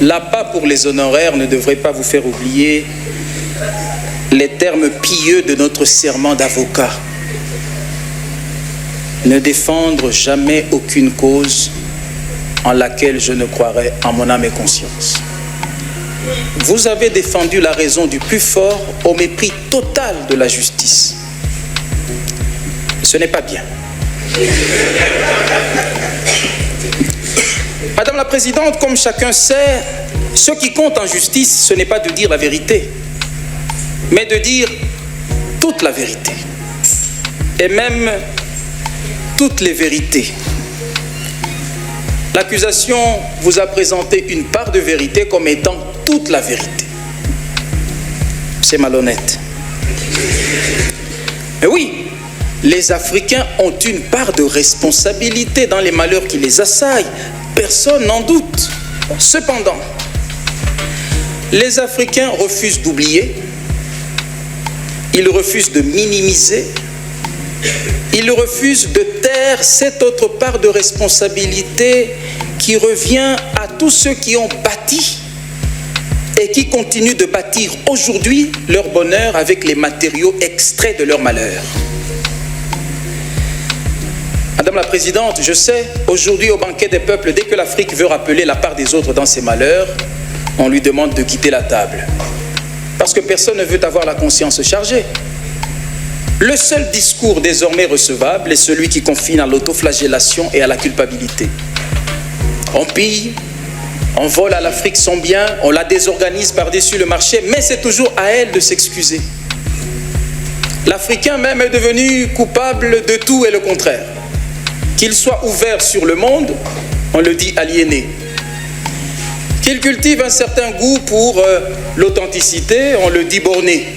L'appât pour les honoraires ne devrait pas vous faire oublier les termes pieux de notre serment d'avocat. Ne défendre jamais aucune cause en laquelle je ne croirais en mon âme et conscience. Vous avez défendu la raison du plus fort au mépris total de la justice. Ce n'est pas bien. Madame la Présidente, comme chacun sait, ce qui compte en justice, ce n'est pas de dire la vérité, mais de dire toute la vérité. Et même toutes les vérités. L'accusation vous a présenté une part de vérité comme étant toute la vérité. C'est malhonnête. Mais oui, les Africains ont une part de responsabilité dans les malheurs qui les assaillent. Personne n'en doute. Cependant, les Africains refusent d'oublier, ils refusent de minimiser, ils refusent de taire cette autre part de responsabilité qui revient à tous ceux qui ont bâti et qui continuent de bâtir aujourd'hui leur bonheur avec les matériaux extraits de leur malheur. Madame la Présidente, je sais, aujourd'hui au banquet des peuples, dès que l'Afrique veut rappeler la part des autres dans ses malheurs, on lui demande de quitter la table. Parce que personne ne veut avoir la conscience chargée. Le seul discours désormais recevable est celui qui confine à l'autoflagellation et à la culpabilité. On pille, on vole à l'Afrique son bien, on la désorganise par-dessus le marché, mais c'est toujours à elle de s'excuser. L'Africain même est devenu coupable de tout et le contraire. Qu'il soit ouvert sur le monde, on le dit aliéné. Qu'il cultive un certain goût pour l'authenticité, on le dit borné.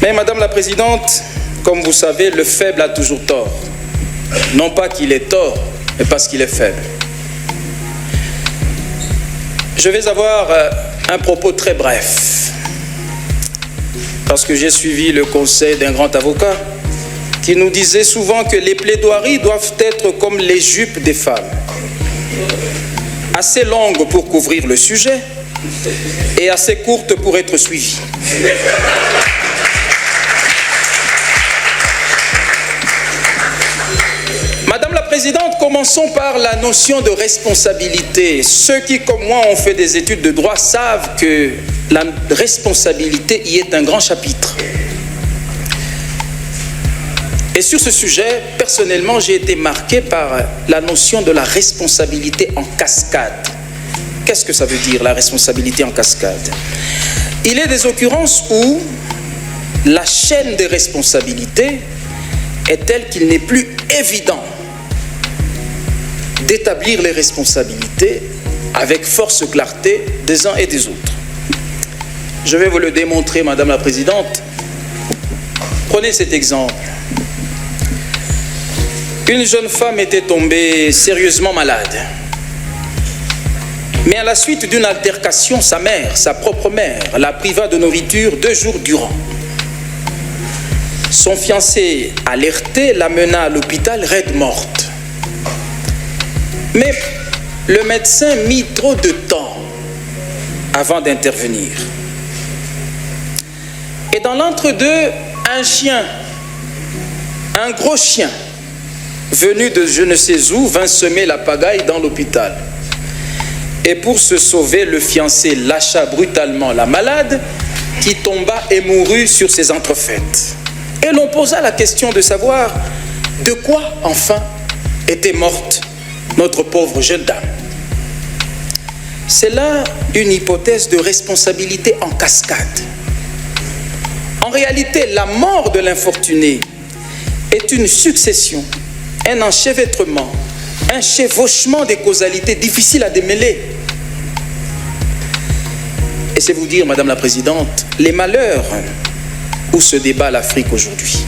Mais Madame la Présidente, comme vous savez, le faible a toujours tort. Non pas qu'il ait tort, mais parce qu'il est faible. Je vais avoir un propos très bref, parce que j'ai suivi le conseil d'un grand avocat qui nous disait souvent que les plaidoiries doivent être comme les jupes des femmes, assez longues pour couvrir le sujet et assez courtes pour être suivies. Madame la Présidente, commençons par la notion de responsabilité. Ceux qui, comme moi, ont fait des études de droit savent que la responsabilité y est un grand chapitre. Et sur ce sujet, personnellement, j'ai été marqué par la notion de la responsabilité en cascade. Qu'est-ce que ça veut dire, la responsabilité en cascade? Il y a des occurrences où la chaîne des responsabilités est telle qu'il n'est plus évident d'établir les responsabilités avec force clarté des uns et des autres. Je vais vous le démontrer, Madame la Présidente. Prenez cet exemple. Une jeune femme était tombée sérieusement malade. Mais à la suite d'une altercation, sa mère, sa propre mère, la priva de nourriture 2 jours durant. Son fiancé, alerté, l'amena à l'hôpital raide morte. Mais le médecin mit trop de temps avant d'intervenir. Et dans l'entre-deux, un chien, un gros chien, venu de je ne sais où, vint semer la pagaille dans l'hôpital. Et pour se sauver, le fiancé lâcha brutalement la malade qui tomba et mourut sur ses entrefaites. Et l'on posa la question de savoir de quoi, enfin, était morte notre pauvre jeune dame. C'est là une hypothèse de responsabilité en cascade. En réalité, la mort de l'infortuné est une succession, un enchevêtrement, un chevauchement des causalités difficiles à démêler. Et c'est vous dire, Madame la Présidente, les malheurs où se débat l'Afrique aujourd'hui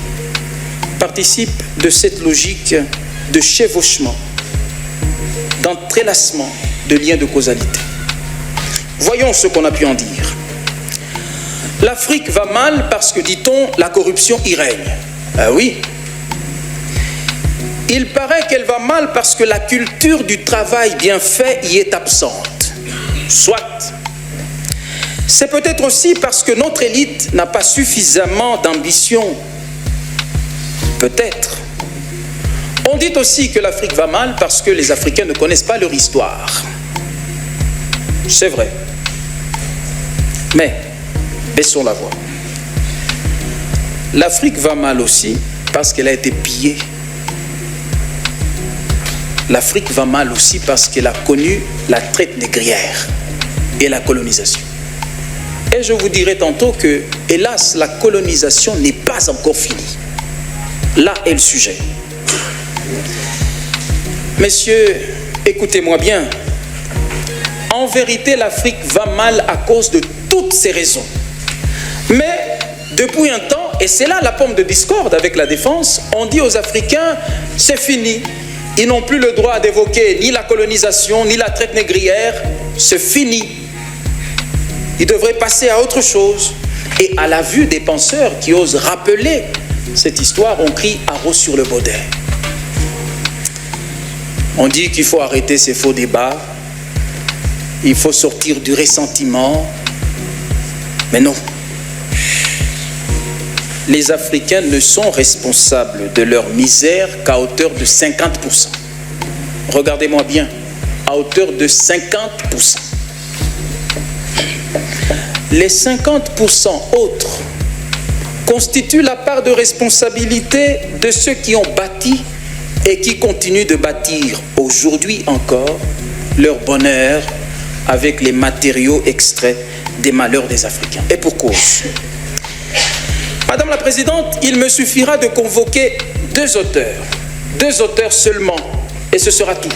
participent de cette logique de chevauchement, d'entrelacement de liens de causalité. Voyons ce qu'on a pu en dire. L'Afrique va mal parce que, dit-on, la corruption y règne. Ah oui. Il paraît qu'elle va mal parce que la culture du travail bien fait y est absente. Soit. C'est peut-être aussi parce que notre élite n'a pas suffisamment d'ambition. Peut-être. On dit aussi que l'Afrique va mal parce que les Africains ne connaissent pas leur histoire. C'est vrai. Mais, baissons la voix. L'Afrique va mal aussi parce qu'elle a été pillée. L'Afrique va mal aussi parce qu'elle a connu la traite négrière et la colonisation. Et je vous dirai tantôt que, hélas, la colonisation n'est pas encore finie. Là est le sujet. Messieurs, écoutez-moi bien. En vérité, l'Afrique va mal à cause de toutes ces raisons. Mais, depuis un temps, et c'est là la pomme de discorde avec la défense, on dit aux Africains, c'est fini. Ils n'ont plus le droit d'évoquer ni la colonisation, ni la traite négrière. C'est fini. Ils devraient passer à autre chose. Et à la vue des penseurs qui osent rappeler cette histoire, on crie haro sur le baudet. On dit qu'il faut arrêter ces faux débats. Il faut sortir du ressentiment. Mais non. Les Africains ne sont responsables de leur misère qu'à hauteur de 50%. Regardez-moi bien, à hauteur de 50%. Les 50% autres constituent la part de responsabilité de ceux qui ont bâti et qui continuent de bâtir aujourd'hui encore leur bonheur avec les matériaux extraits des malheurs des Africains. Et pour cause. Madame la Présidente, il me suffira de convoquer deux auteurs seulement, et ce sera tout.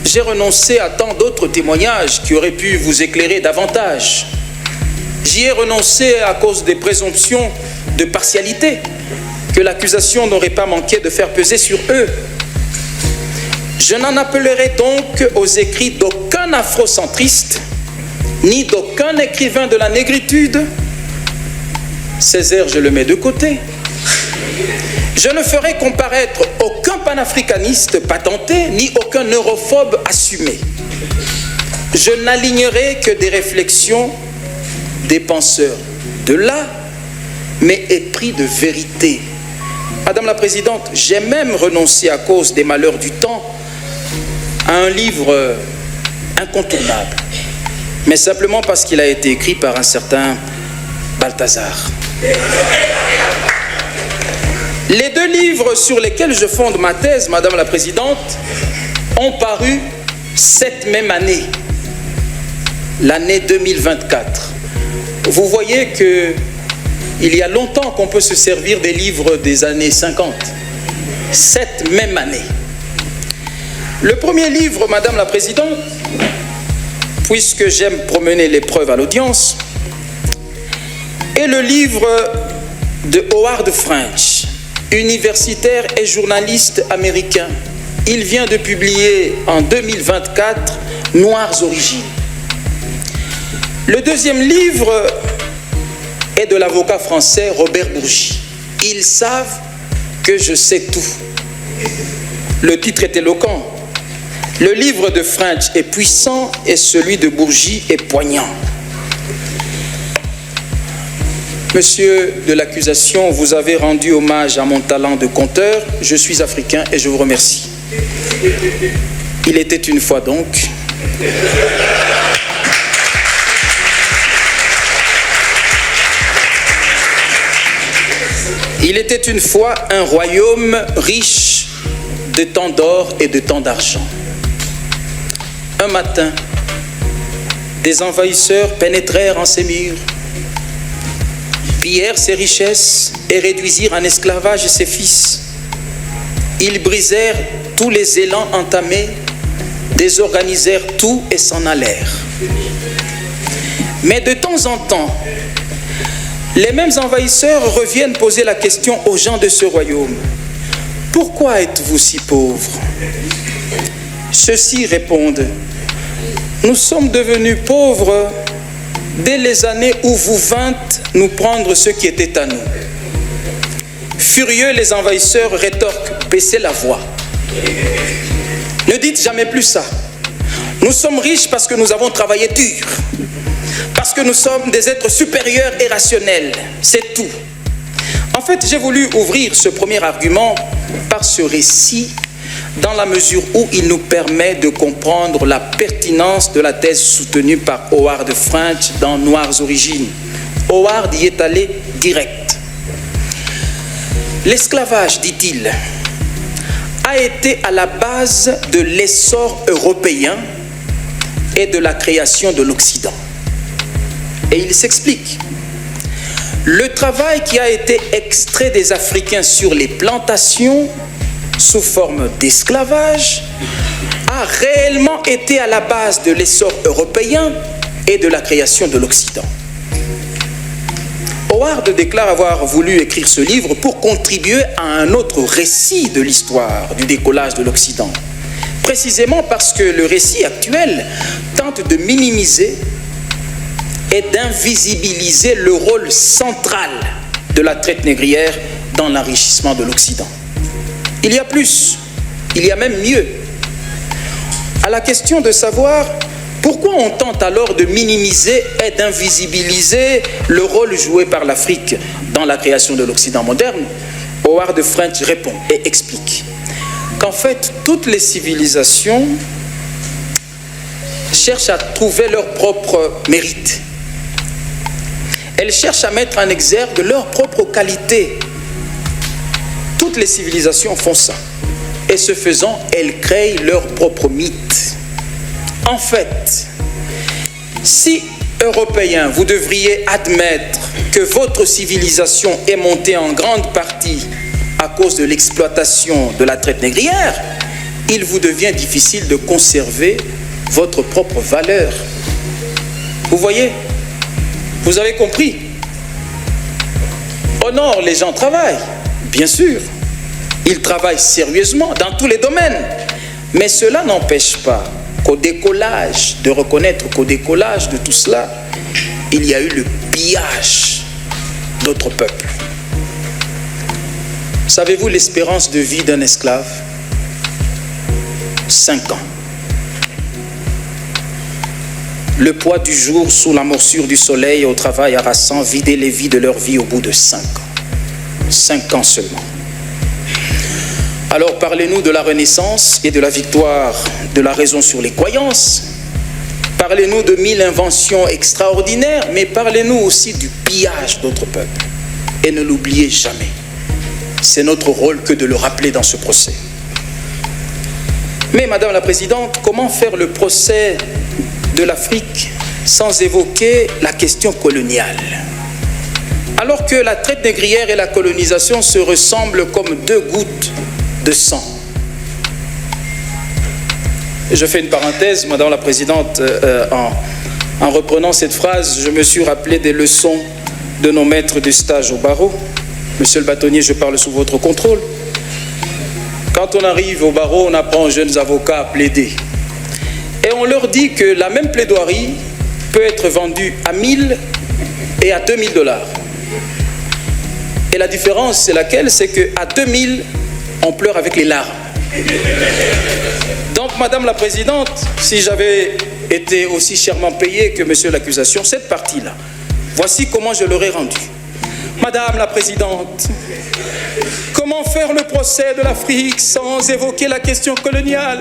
J'ai renoncé à tant d'autres témoignages qui auraient pu vous éclairer davantage. J'y ai renoncé à cause des présomptions de partialité que l'accusation n'aurait pas manqué de faire peser sur eux. Je n'en appellerai donc aux écrits d'aucun afrocentriste, ni d'aucun écrivain de la négritude. Césaire, je le mets de côté. Je ne ferai comparaître aucun panafricaniste patenté, ni aucun europhobe assumé. Je n'alignerai que des réflexions des penseurs de là, mais épris de vérité. Madame la Présidente, j'ai même renoncé à cause des malheurs du temps à un livre incontournable, mais simplement parce qu'il a été écrit par un certain Balthazar. Les deux livres sur lesquels je fonde ma thèse, Madame la Présidente, ont paru cette même année, l'année 2024. Vous voyez qu'il y a longtemps qu'on peut se servir des livres des années 50, cette même année. Le premier livre, Madame la Présidente, puisque j'aime promener les preuves à l'audience, est le livre de Howard French, universitaire et journaliste américain. Il vient de publier en 2024 Noires origines. Le deuxième livre est de l'avocat français Robert Bourgi. Ils savent que je sais tout. Le titre est éloquent. Le livre de French est puissant et celui de Bourgi est poignant. Monsieur de l'accusation, vous avez rendu hommage à mon talent de conteur. Je suis africain et je vous remercie. Il était une fois donc. Il était une fois un royaume riche de tant d'or et de tant d'argent. Un matin, des envahisseurs pénétrèrent en ses murs, pillèrent ses richesses et réduisirent en esclavage ses fils. Ils brisèrent tous les élans entamés, désorganisèrent tout et s'en allèrent. Mais de temps en temps, les mêmes envahisseurs reviennent poser la question aux gens de ce royaume. Pourquoi êtes-vous si pauvres? Ceux-ci répondent, nous sommes devenus pauvres dès les années où vous vîntes nous prendre ce qui était à nous. Furieux, les envahisseurs rétorquent, baissez la voix. Ne dites jamais plus ça. Nous sommes riches parce que nous avons travaillé dur. Parce que nous sommes des êtres supérieurs et rationnels. C'est tout. En fait, j'ai voulu ouvrir ce premier argument par ce récit dans la mesure où il nous permet de comprendre la pertinence de la thèse soutenue par Howard French dans Noires origines. Howard y est allé direct. L'esclavage, dit-il, a été à la base de l'essor européen et de la création de l'Occident. Et il s'explique. Le travail qui a été extrait des Africains sur les plantations sous forme d'esclavage a réellement été à la base de l'essor européen et de la création de l'Occident. Howard déclare avoir voulu écrire ce livre pour contribuer à un autre récit de l'histoire du décollage de l'Occident, précisément parce que le récit actuel tente de minimiser et d'invisibiliser le rôle central de la traite négrière dans l'enrichissement de l'Occident. Il y a plus, il y a même mieux. À la question de savoir pourquoi on tente alors de minimiser et d'invisibiliser le rôle joué par l'Afrique dans la création de l'Occident moderne, Howard French répond et explique qu'en fait, toutes les civilisations cherchent à trouver leur propre mérite. Elles cherchent à mettre en exergue leurs propres qualités. Toutes les civilisations font ça. Et ce faisant, elles créent leur propre mythe. En fait, si, Européens, vous devriez admettre que votre civilisation est montée en grande partie à cause de l'exploitation de la traite négrière, il vous devient difficile de conserver votre propre valeur. Vous voyez? Vous avez compris? Au nord, les gens travaillent, bien sûr. Ils travaillent sérieusement dans tous les domaines. Mais cela n'empêche pas qu'au décollage, de reconnaître qu'au décollage de tout cela, il y a eu le pillage d'autres peuples. Savez-vous l'espérance de vie d'un esclave? 5 ans. Le poids du jour sous la morsure du soleil au travail harassant vidait les vies de leur vie au bout de 5 ans. 5 ans seulement. Alors parlez-nous de la Renaissance et de la victoire de la raison sur les croyances. Parlez-nous de 1000 inventions extraordinaires, mais parlez-nous aussi du pillage d'autres peuples. Et ne l'oubliez jamais. C'est notre rôle que de le rappeler dans ce procès. Mais Madame la Présidente, comment faire le procès de l'Afrique sans évoquer la question coloniale? Alors que la traite négrière et la colonisation se ressemblent comme 2 gouttes de sang. Je fais une parenthèse, Madame la Présidente, en reprenant cette phrase, je me suis rappelé des leçons de nos maîtres de stage au barreau. Monsieur le bâtonnier, je parle sous votre contrôle. Quand on arrive au barreau, on apprend aux jeunes avocats à plaider. Et on leur dit que la même plaidoirie peut être vendue à 1000 et à 2000 $. Et la différence, c'est laquelle? C'est qu'à 2000, on pleure avec les larmes. Donc, Madame la Présidente, si j'avais été aussi chèrement payé que Monsieur l'accusation, cette partie-là, voici comment je l'aurais rendue. Madame la Présidente, comment faire le procès de l'Afrique sans évoquer la question coloniale?